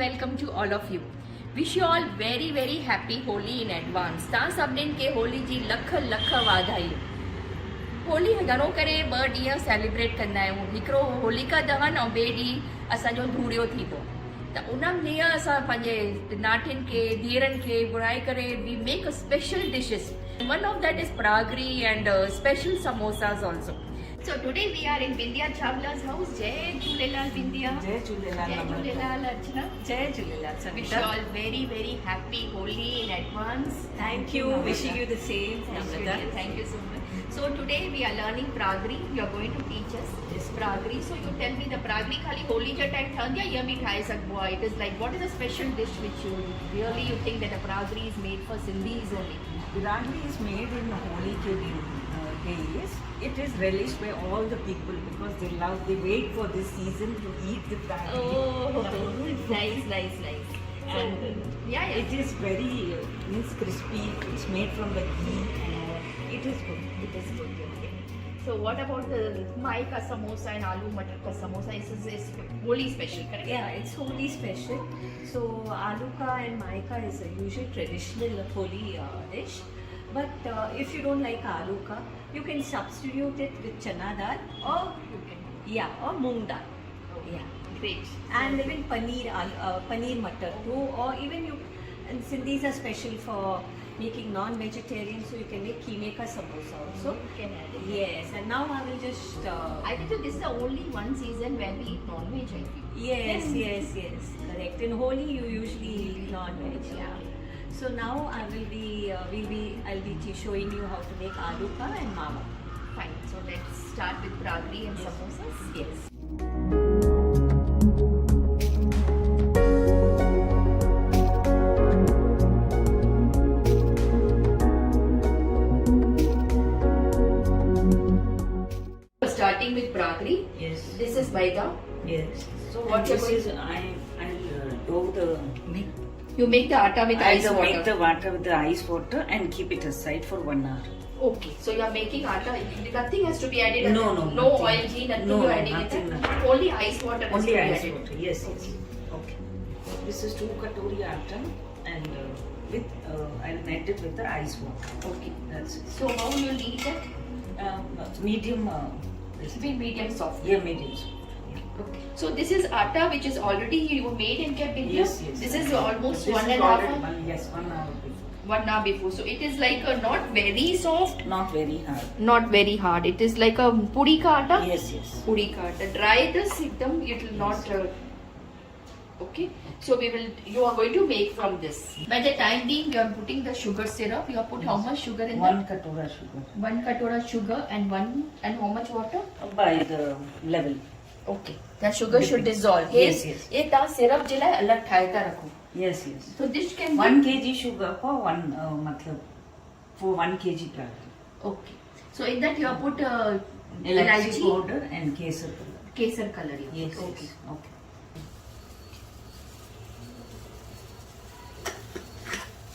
welcome to all of you. Wish you all very happy Holi in advance. तव्हां सभिनीनि खे होली जी लख वाधायूं. होली घणो करे 2 ॾींहं सेलिब्रेट कंदा आहियूं. हिकिड़ो होलिका दहन ऐं ॿिए ॾींहुं असांजो धूड़ियो थींदो. त उन ॾींहुं असां पंहिंजे नाठियुनि खे धीअरनि खे घुराए करे we make a special dishes. One of that is pragri and special samosas also. So today we are in Vindhya Chawla's house. Jai Jhulelal Vindhya. Jai Jhulelal. Jai Jhulelal Archana. Jai Jhulelal. Wish you all very happy Holi in advance. Thank you. Wishing you the same. Thank you so much. So today we are learning pragri. You are going to teach us this pragri. So you tell me the pragri khali Holi ja time thandi ya bhi khai sakbo. It is like, what is a special dish which you think that a pragri is made for Sindhis only? Pragri is made in Holi days. It is relished by all the people because they wait for this season to eat the pragri. Oh, nice. And Yeah. it is very crispy. It's made from the ghee and all. It is good. It is good. Okay. So what about the mai ka samosa and aloo matar ka samosa? Is Holi special, correct? Yeah, it's Holi special. So aloo ka and mai ka is a usual traditional Holi dish. But if you don't like aloo ka, you can substitute it with chana dal or moong dal. Yeah. Great. And even paneer matar too, or even and Sindhis are special for making non-vegetarian, so you can make keeme ka samosa also. You can add it. Yes, and now I will just I think this is the only one season where we eat non-veg, I think. yes, correct. In Holi you usually eat non-veg. Yeah. So now I'll be showing you how to make aloo ka and mama. Fine. So let's start with pragri and samosas. Yes. Starting with pragri. Yes. This is maida. Yes. So what you're this going is I'll dough the You make the atta with ice I'll water. make the water with the ice water and keep it aside for 1 hour. Okay, so you are making atta. Nothing has to be added. No, nothing. Oil, ghee, nothing No, you are adding nothing, in that. nothing. Only ice water. has Only to be ice added. water. Yes. Okay. This is 2 katori atta and I'll net it with the ice water. Okay. That's it. So how you eat it? Medium. It will be medium soft. Yeah, medium. Okay. So this is atta which is already you made and kept in here. Yes. This is almost This 1 is and a half already hour. 1 hour before. 1 hour before. So it is like a not very soft, Not very hard. not very hard. It is like a puri ka atta. Yes. Puri ka atta. Dry this, ekdam, it will not. Okay. So you are going to make from this. By the time being, you are putting the sugar syrup. You have put how much sugar in 1 that? katora sugar. 1 katora sugar and how much water? By the level. Okay. The sugar should dissolve. Yes. ये ता syrup जिला अलग ठाए ता रखो. Yes. So this can 1 kg sugar for 1 kg pragri. Okay. So in that you have put Elaichi elaichi, powder and kesar color. kesar color. you Yes. put. Okay. Okay.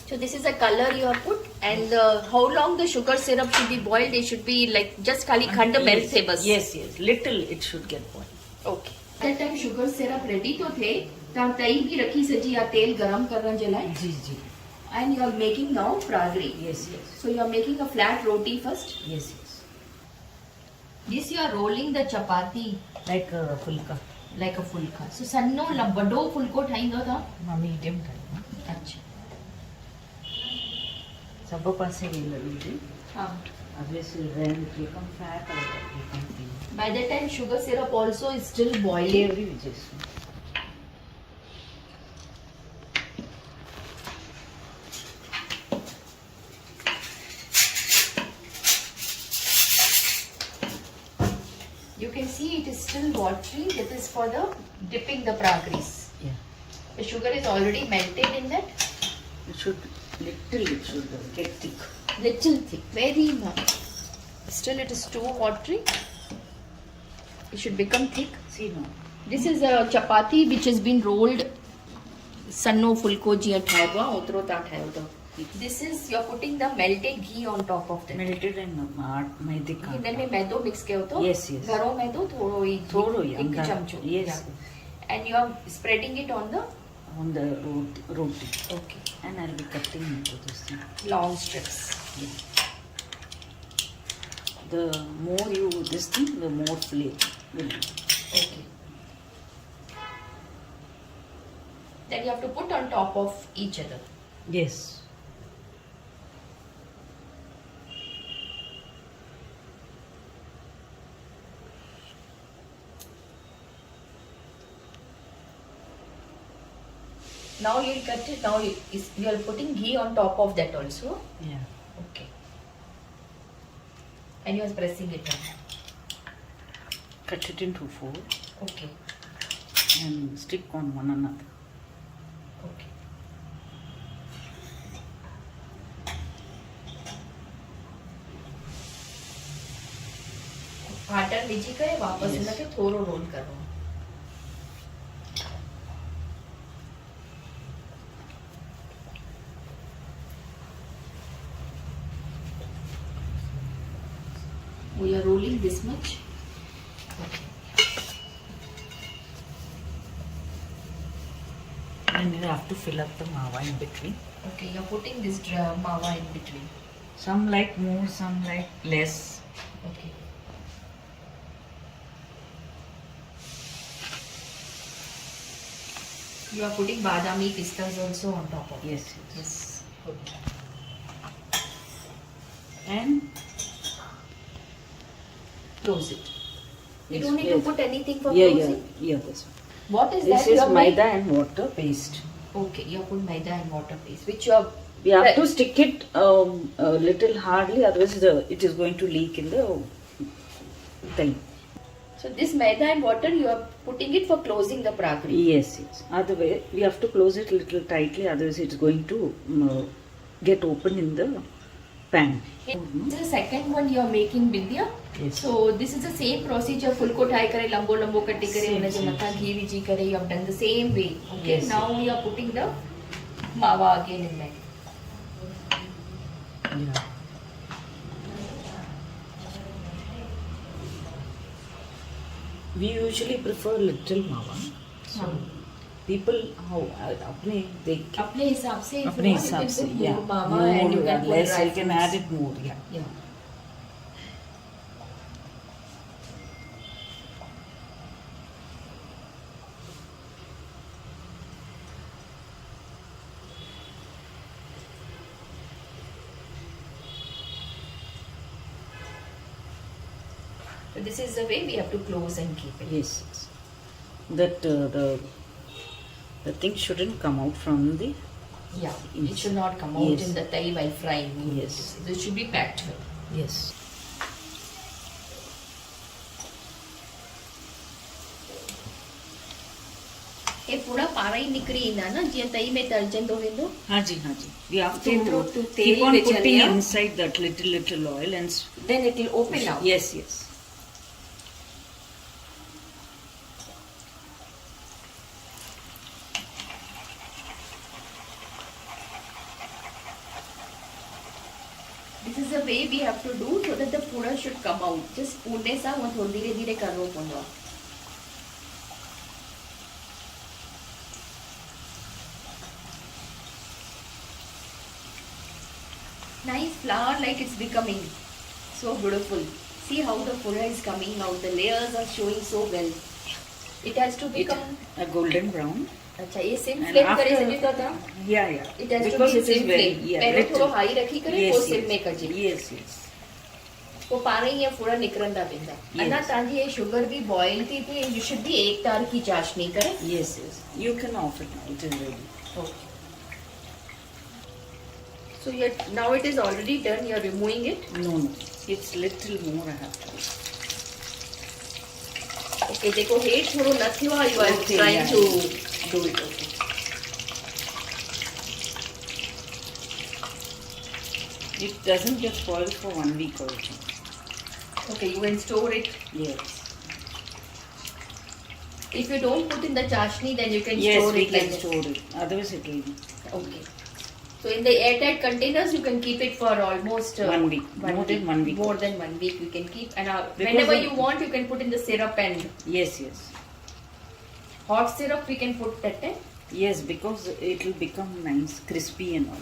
So this is a color you have put, and how long the sugar syrup should be boiled? It should be like just kali khand melt the bas. Yes. Little it should get boiled. Okay. That time sugar syrup ready to the, ता तई भी रखी सजी या तेल गरम करने जलाए. जी. And you are making now pragri. Yes. So you are making a flat roti first. Yes. This you are rolling the chapati Like a fulka. like a fulka. So sanno bado fulko ठाईंदो था. Medium time. अच्छा. सब पासे भी लगी. हाँ. Obviously when it become fat or it become thin. By that time sugar syrup also is still boiling. Every which is. You can see it is still watery. This is for the dipping the pragris. Yeah. The sugar is already melted in that. It should get thick. Little thick, very much. Still it is too watery. It should become thick. See now. This is a chapati which has been rolled. Sanno fulko jiya thaiwa otro ta thaiwa. This is you are putting the melted ghee on top of that. Melted and maide ka. इनमें मैदो mix किया होता. Yes. घरों मैदो थोड़ो ही थोड़ो ही एक चमचो. Yes. And you are spreading it on the on the roti. Okay. And I'll be cutting into this thing. Long strips. Yeah. The more you this thing, the more flavor will be. Okay. Then you have to put on top of each other. Yes. Now you'll cut it. Now you are putting ghee on top of that also. Yeah. Okay. And you are pressing it on. Cut it into 4 Okay. and stick on one another. Okay. Patan विझी करे वापस Yes. उनखे थोरो role करो. We are rolling this much. Okay. And you have to fill up the mawa in between. Okay, you're putting this mawa in between. Some like more, some like less. Okay. You are putting badami pistas also on top of it. Yes. Yes. Good. And Close it. You Yes, don't need yes. to put anything for yeah, closing? yeah, this one. What is This that? is you have maida made? and water paste. Okay, you have put maida and water paste, which you have. We have to stick it a little hardly, otherwise it is going to leak in the thing. So this maida and water, you are putting it for closing the prakri. Yes, yes. Otherwise, we have to close it a little tightly, otherwise it's going to get open in the pan. The second one you are making bindya. Yes. So this is the same procedure. Full ko thai kare, lambo katti kare, Same, unhe same. matha ghee viji kare. You have done the same way. Okay. Yes, Now we are putting the mawa again in that. Yeah. We usually prefer little mawa. So people how apne they अपने हिसाब से. if you अपने want, you हिसाब can से put yeah more mawa more and you or can put less dry you can fruits. add it more yeah. Yeah. So this is the way we have to close and keep it. Yes, yes. That the thing shouldn't come out from the Yeah, it Yes. should not come out Yes. in the tahi while frying. Yes. This should be packed well. yes. ये पूरा पारा ही निकरी ईंदा न जीअं तई में तलजंदो वेंदो. Haji, Haji. We have to Ketro to keep teri on vich putting alaya. inside that little oil and Then it will open out. yes, yes. This is the way we have to do so that the pura should come out. Just पूरने सा वो थोड़ी धीरे धीरे करनो पड़ेगा. Nice flower like it's becoming so beautiful. See how the pura is coming out. The layers are showing so well. It has to It, become. a golden brown. अच्छा ये SIM And flame after- करे सॼी था. Yeah, yeah. It has Because to be it is SIM very flame. yeah. पहले little. थोड़ो high रखी करे Yes, पोइ yes. सिम में कजे. Yes, yes. पोइ पाण ई ईअं फुड़ा निकिरंदा वेंदा. Yes. अञा तव्हांजी ये शुगर भी बॉइल थी थी. यू शुड बी एक तार की चाशनी करे. Yes, yes. You can off it now. It is ready. Okay. So now it is already done. You are removing it. No, no. It's little more I have to. Okay, देखो हेठ थोड़ो न थियो आहे. You are Okay, trying yeah. to do it. Okay. It doesn't get spoiled for 1 week also. Okay, you can store it. Yes. If you don't put in the chashni, then you can Yes, store we it can like that. store it. Otherwise it will be Okay. So in the airtight containers, you can keep it for almost 1 week. More than 1 week. More than 1 week, you can keep. And Because whenever of- you want, you can put in the syrup and Yes, yes. hot syrup. We can put that. Yes, because it will become nice, crispy and all.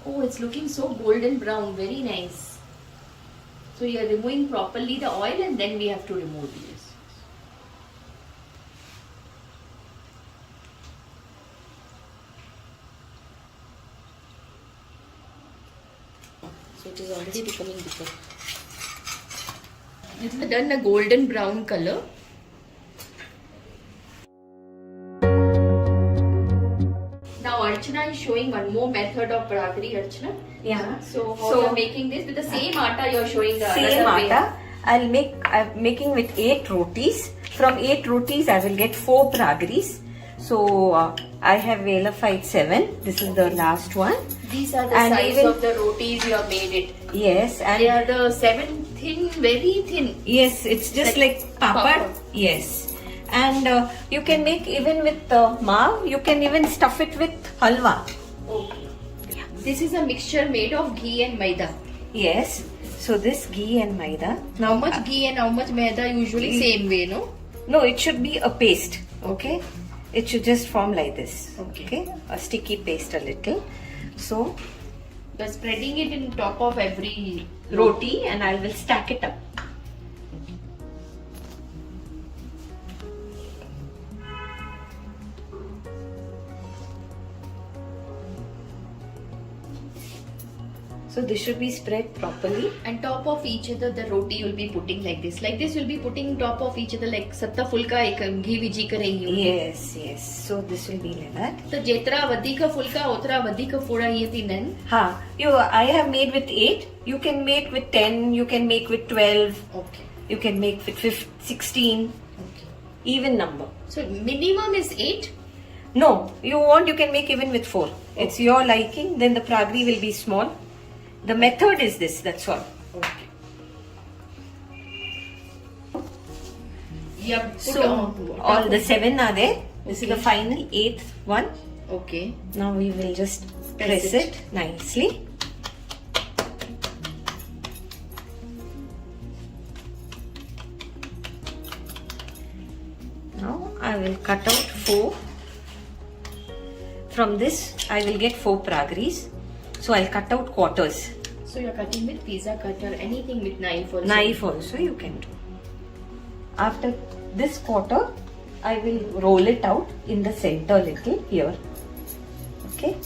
Oh, it's looking so golden brown, very nice. So you are removing properly the oil and then we have to remove these. So it is already becoming thicker. It's done a golden brown color. Now Archana is showing one more method of bragri, Archana. Yeah. So how you are making this with the same atta you are showing the Same another way. atta. I'm making with 8 rotis. From 8 rotis, I will get 4 pragris. So I have verified 7. This is the last one. These are the And size even- of the rotis you have made it. Yes, and They are the 7 thin, very thin. yes, it's just like papad. papad. Yes, and you can make even with maav. You can even stuff it with halwa. Okay. This is a mixture made of ghee and maida. Yes. So this ghee and maida. How much ghee and how much maida? Usually same way, no? No, it should be a paste. Okay. It should just form like this. Okay. A sticky paste a little. So You're spreading it in top of every roti, and I will stack it up. So this should be spread properly. and top of each other the roti you'll be putting like this. Like this you'll be putting top of each other like satta fulka ek ghee viji karengi. Yes, yes. So this will be like that. So jetra vadika fulka otra vadika foda ye tinan. Ha, I have made with 8. You can make with 10. You can make with 12. Okay. You can make with 15, 16. Okay. Even number. So minimum is 8. No, you can make even with 4. It's your liking. Then the pragri will be small. The method is this. That's all. Okay. You have put So all the 7 are there. This is the Okay. final 8th one. Okay. Now we will just Press press it nicely. Now I will cut out 4. From this I will get 4 pragris. So I'll cut out quarters. So you're cutting with pizza cutter, anything with knife also. Knife also you can do. After this quarter, I will roll it out in the center little here. Okay.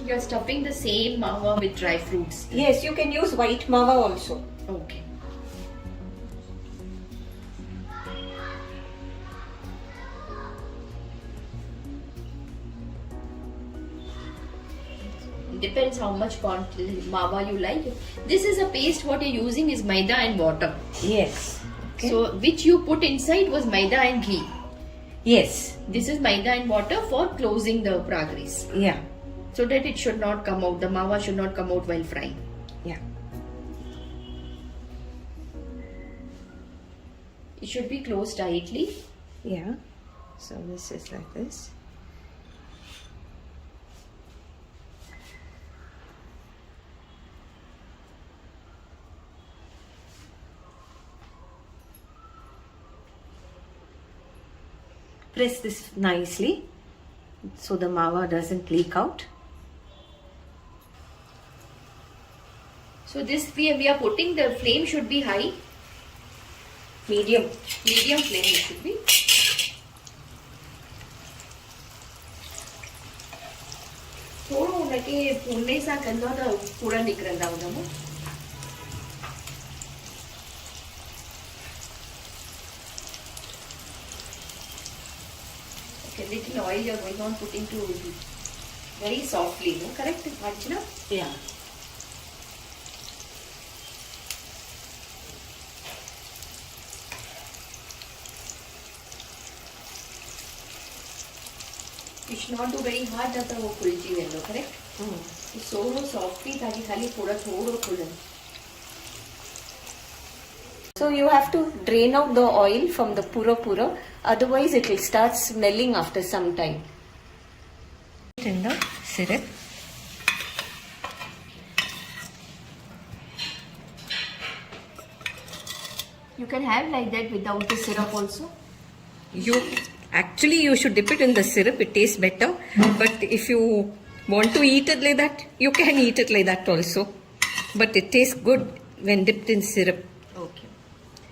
You're stuffing the same mawa with dry fruits. Yes, you can use white mava also. Okay. Depends how much mawa you like. This is a paste. What you're using is maida and water. Yes. Okay. So which you put inside was maida and ghee. yes. This is maida and water for closing the pragris. Yeah. So that it should not come out. The mawa should not come out while frying. Yeah. It should be closed tightly. Yeah. So this is like this. Press this nicely so the mawa doesn't leak out. So this we are putting, the flame should be high. Medium. Medium flame it should be. थोड़ो उनके भूनने सा गंदा तो पूरा निकल रहा होगा. Okay, little oil you are going on putting to very softly, no? Correct, Archana? Yeah. You should not do very hard that वो खुल जी वेलो, correct? So softly ताकि खाली थोड़ा खुले. So you have to drain out the oil from the pura, otherwise it will start smelling after some time. In the syrup. You can have like that without the syrup also. You should dip it in the syrup. It tastes better. But if you want to eat it like that, you can eat it like that also. But it tastes good when dipped in syrup. Okay.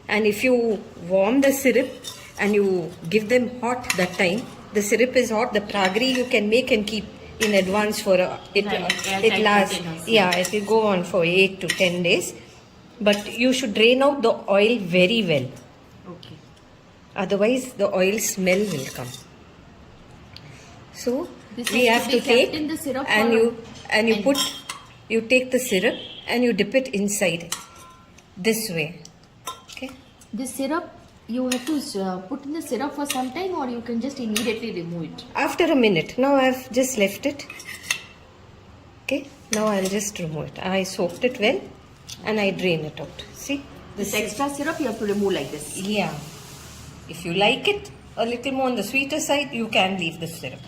And if you warm the syrup and you give them hot that time, the syrup is hot. The pragari you can make and keep in advance for it. Right, It lasts. containers. Yeah, it will go on for 8 to 10 days. But you should drain out the oil very well. Okay. Otherwise, the oil smell will come. So This we has have to to be kept take in the syrup and for- you take the syrup and you dip it inside this way. Okay. This syrup, you have to put in the syrup for some time, or you can just immediately remove it. After a minute. Now I've just left it. Okay. Now I'll just remove it. I soaked it well and I drain it out. See? This extra syrup you have to remove like this. Yeah. If you like it a little more on the sweeter side, you can leave the syrup.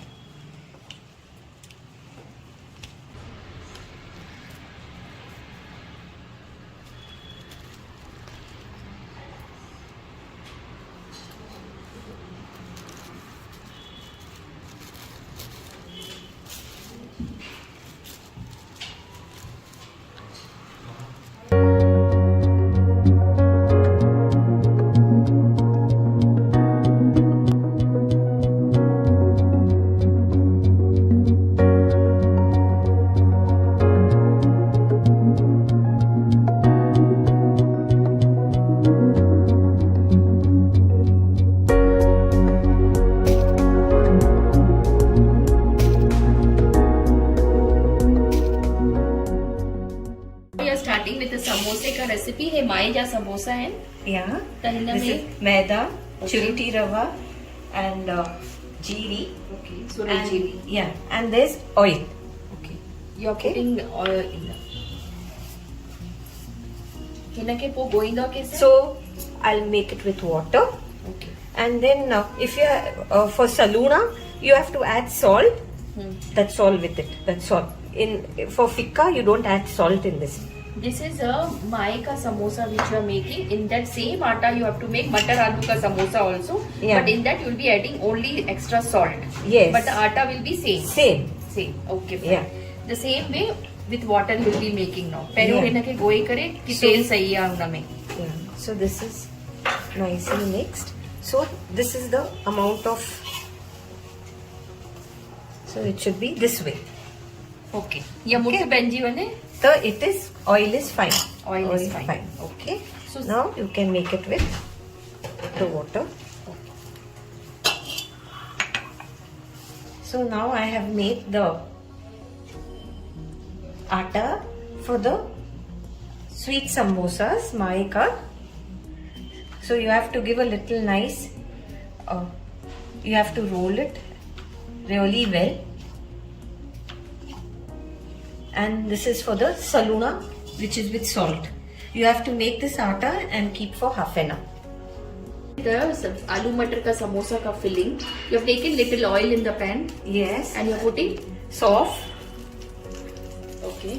We are starting with the samosa ka recipe. है माए जा समोसा है. Yeah. Then This में- is maida, Okay. chiruti rava, and jeeri. Okay. And, Surajiri. yeah, and there's oil. Okay. You are Okay. putting oil in the. Hinake po going down कैसे? So I'll make it with water, Okay. and then if you are for saluna, you have to add salt. That's all with it. That's all. For fikka, you don't add salt in this. This is a mai ka samosa which you are making. In that same atta you have to make matar aloo ka samosa also. Yeah. But in that you will be adding only extra salt. Yes. But the atta will be same. Same. Same. Okay. Fine. Yeah. The same way with water you will be making now. पहले Yeah. लेना के गोई करे कि So- तेल सही है उनमें. Yeah. So this is nicely mixed. So this is the amount of. So it should be this way. Okay. ये मुट्ठी बेंजी वाले. So it is oil is fine. Oil is fine. Okay. So- Now you can make it with the water. So now I have made the atta for the sweet samosas, maika. So you have to give a little nice. You have to roll it really well. And this is for the saluna, which is with salt. You have to make this atta and keep for half an hour. The aloo matar ka samosa ka filling. You have taken little oil in the pan Yes. and you are putting. Soft. Okay.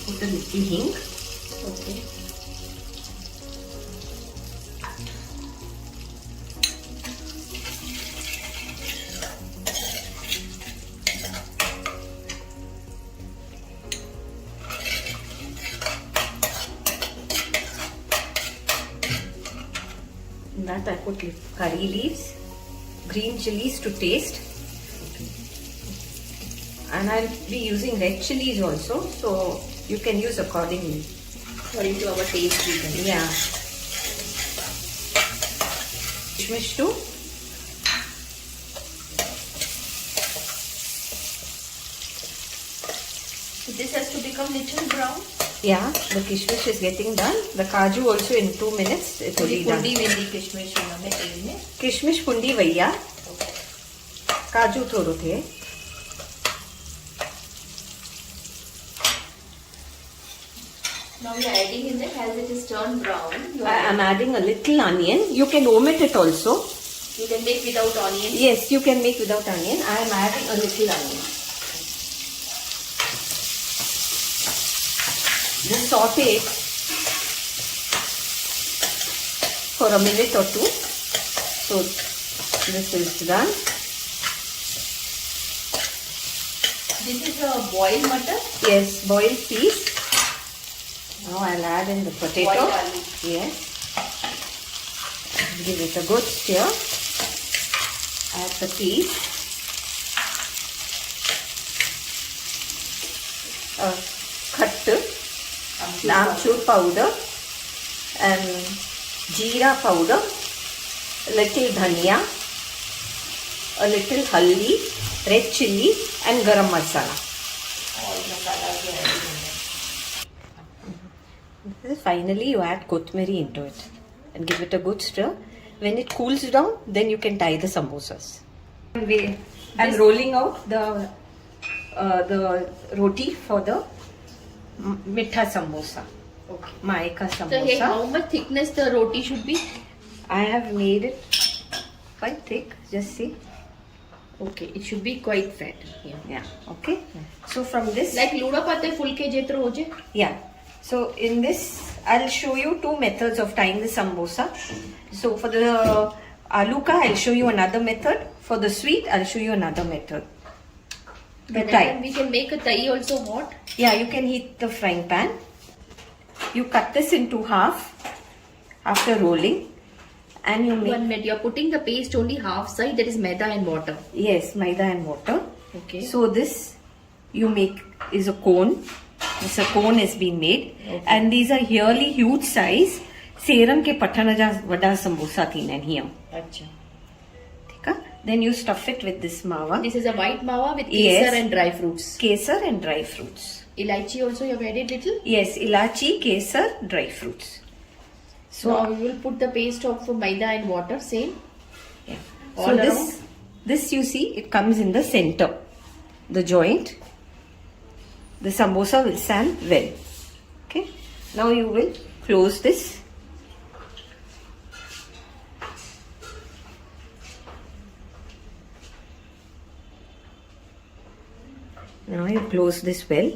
Put a little hing. Okay. In that I put curry leaves, green chilies to taste. And I'll be using red chilies also, so you can use accordingly. According to our taste we can. Yeah. Kishmish too. So this has to become little brown. Yeah, the kishmish is getting done. The kaju also in 2 minutes it will थोड़ी be done. कुंडी वेंदी किशमिश में तेल में. किशमिश कुंडी भैया काजू थोड़ो थे. Now we are adding in that as it is turned brown. You, I am adding a little onion. You can omit it also. you can make without onion. Yes, you can make without onion. I am adding a little onion. Just saute it for a minute or two. So this is done. This is a boiled mutton? Yes, boiled peas. Now I'll add in the potato. Boiled aloo. Yes. Give it a good stir. Add the peas. Khattu, amchur powder and jeera powder, a little dhania, a little haldi, red chilli and garam masala. All masalas are added in there. Finally you add kothmeri into it and give it a good stir. When it cools down, then you can tie the samosas. I'm rolling out the roti for the mitha samosa. Okay. Maika So here, samosa. how much thickness the roti should be? I have made it quite thick. Just see. Okay, it should be quite fat. Yeah. Okay. So from this. Like luda pate fulke jetro hoje. Yeah. So in this, I'll show you two methods of tying the samosa. So for the aloo ka, I'll show you another method. For the sweet, I'll show you another method. The And tie. then we can make a tahi also hot. Yeah, you can heat the frying pan. You cut this into half after rolling, and you make 1 minute, you're putting the paste only half side, that is maida and water. yes maida and water. Okay. So this you make is a cone. This a cone has been made, Okay. and these are really huge size. Seram ke patthana ja vada samosa thina here. Acha. Okay? Then you stuff it with this mawa, This is a white mawa with Yes. kesar and dry fruits. kesar and dry fruits. Elaichi also you have added little. Yes, ilachi, kesar, dry fruits. So now we will put the paste of maida and water, same. Yeah. All So around? this you see, it comes in the center, the joint. The samosa will stand well. Okay. Now you will close this. Now you close this well.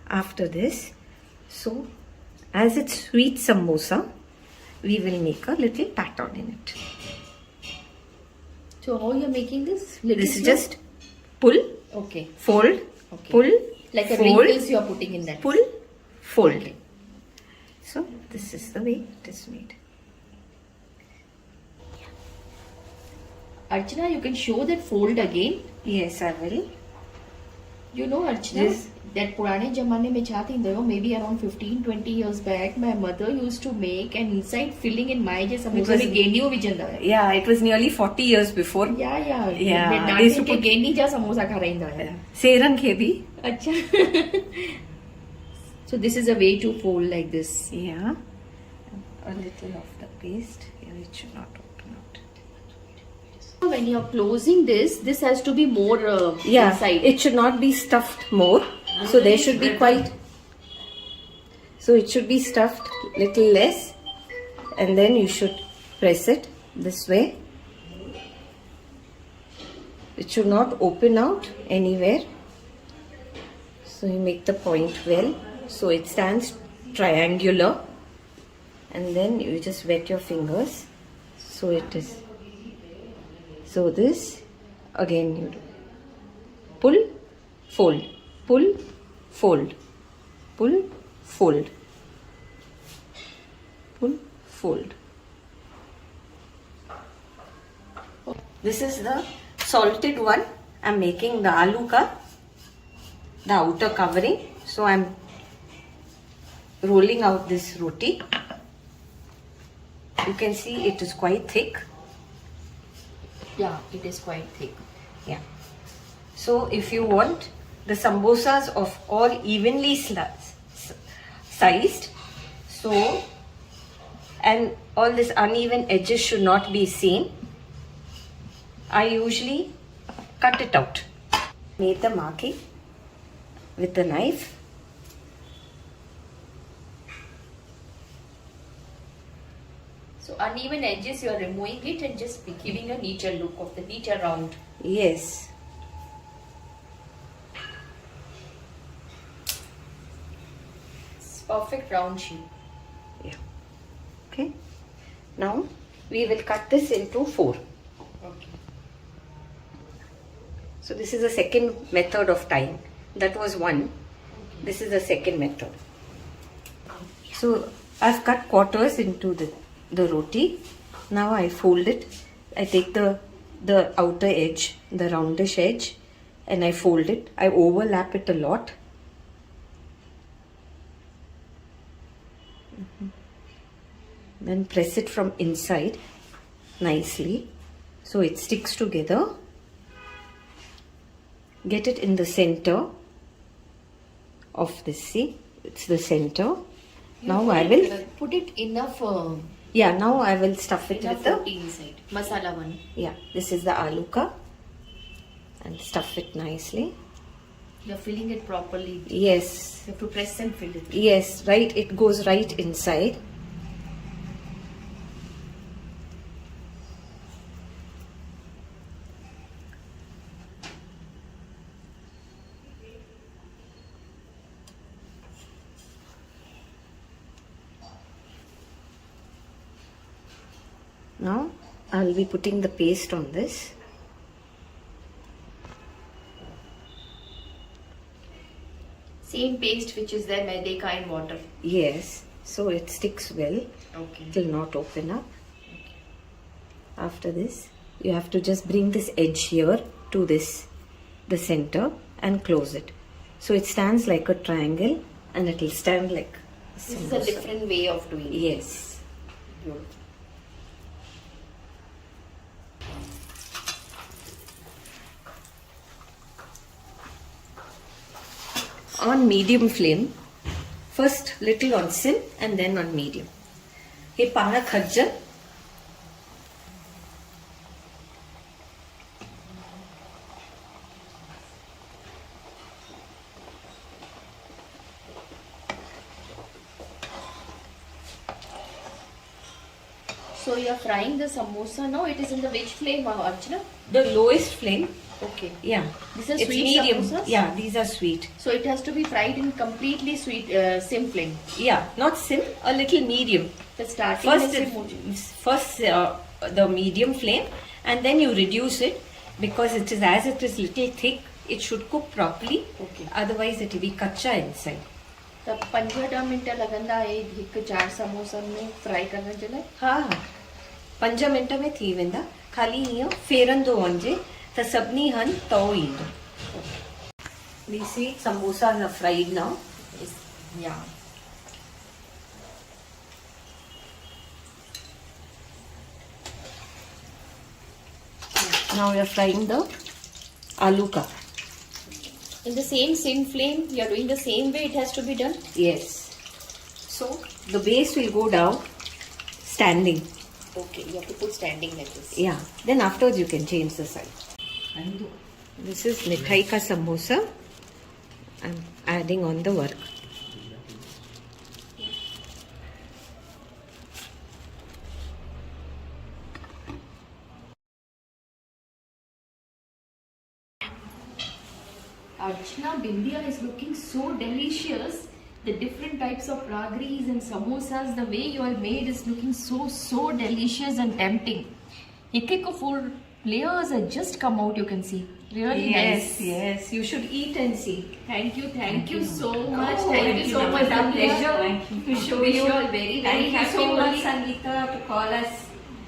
After this, so as it's sweet samosa, we will make a little pattern in it. So how you are making this? Little This is slow? just pull, Okay. fold, Okay. pull, Like a fold, wrinkles you are putting in that. pull, fold. So this is the way it is made. Archana, you can show that fold again. Yes, I will. You know, Archana, Yes. that purane zamane mein cha thindo, maybe around 15-20 years back, my mother used to make an inside filling in my je samosa was- mein geniu bhi janda hai. Yeah, it was nearly 40 years before. Yeah. Yeah, मैं they used डांटे to के put- गेनी जा समोसा खा रही है. Seran khebi. अच्छा. So this is a way to fold like this. Yeah. A little of the paste. Here it should not open out. When you are closing this, this has to be more Yeah, inside. it should not be stuffed more. So there should be quite. So it should be stuffed little less, and then you should press it this way. It should not open out anywhere. So you make the point well, so it stands triangular, and then you just wet your fingers. So it is. So this again you do. Pull, fold, pull, fold, pull, fold, pull, fold. This is the salted one. I'm making the aloo ka, the outer covering. So I'm rolling out this roti. You can see it is quite thick. Yeah, it is quite thick. Yeah. So if you want the samosas of all evenly sized, so and all this uneven edges should not be seen, I usually cut it out. Made the marking with the knife. So uneven edges, you are removing it and just giving a neater look of the neater round. Yes. It's perfect round shape. Yeah. Okay. Now we will cut this into 4. Okay. So this is the second method of tying. That was one. This is the second method. So I've cut quarters into the roti. Now I fold it. I take the outer edge, the roundish edge, and I fold it. I overlap it a lot. Then press it from inside nicely so it sticks together. Get it in the center of this. See, it's the center. Now I will put it enough. now I will stuff it Enough with the roti inside. Masala one. this is the aluka and stuff it nicely. You're filling it properly. Yes, You have to press and fill it. yes, right. It goes right inside. Now I'll be putting the paste on this. Same paste which is there, maida and water. Yes, so it sticks well. Okay. It will not open up. After this, you have to just bring this edge here to the center and close it. So it stands like a triangle and it will stand like a This is a samosa. different way of doing it. Yes. Beautiful. On medium flame, first little on sim and then on medium. हे पाना खज्जर. So you are frying the samosa now. It is in the which flame, Archana? The lowest flame. Okay. Yeah. These are It's sweet medium. samosas? Yeah, these are sweet. So it has to be fried in completely sweet, sim flame. Yeah, not sim, a little medium. The starting First, is the medium flame, and then you reduce it because it is little thick. It should cook properly. Okay. Otherwise, it will be kacha inside. त 15 minute लॻंदा हिकु 4 समोसनि में fry करण जे लाइ. हाँ 5 mint में थी वेंदा. खाली हीअं फेरंदो वञिजे त सभिनी हंधि तओ ईंदो. We see samosas are fried now. Yeah. Now we are frying the aluka. In the same sim flame, you are doing the same way it has to be done. Yes. So the base will go down standing. Okay, you have to put standing like this. Yeah. Then afterwards you can change the side. This is mithai ka samosa. I'm adding on the work. Archana, Bindia is looking so delicious. The different types of ragris and samosas, the way you are made is looking so delicious and tempting. Ek of 4 layers have just come out, you can see. Really nice. Yes. You should eat and see. Thank you so much. Oh, thank you so much. It's our pleasure Thank to show Wish you. you all very Thank you happy so much, Holi. Sangeeta, to call us.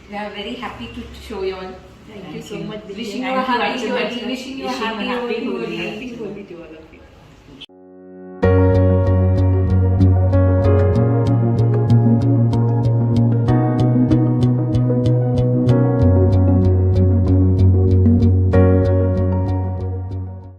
We are very happy to show you all. Thank you so much. Wishing you Bindia. a happy Thank you, Holi. Archana. Wishing you a happy Holi. Happy Holi to all of you.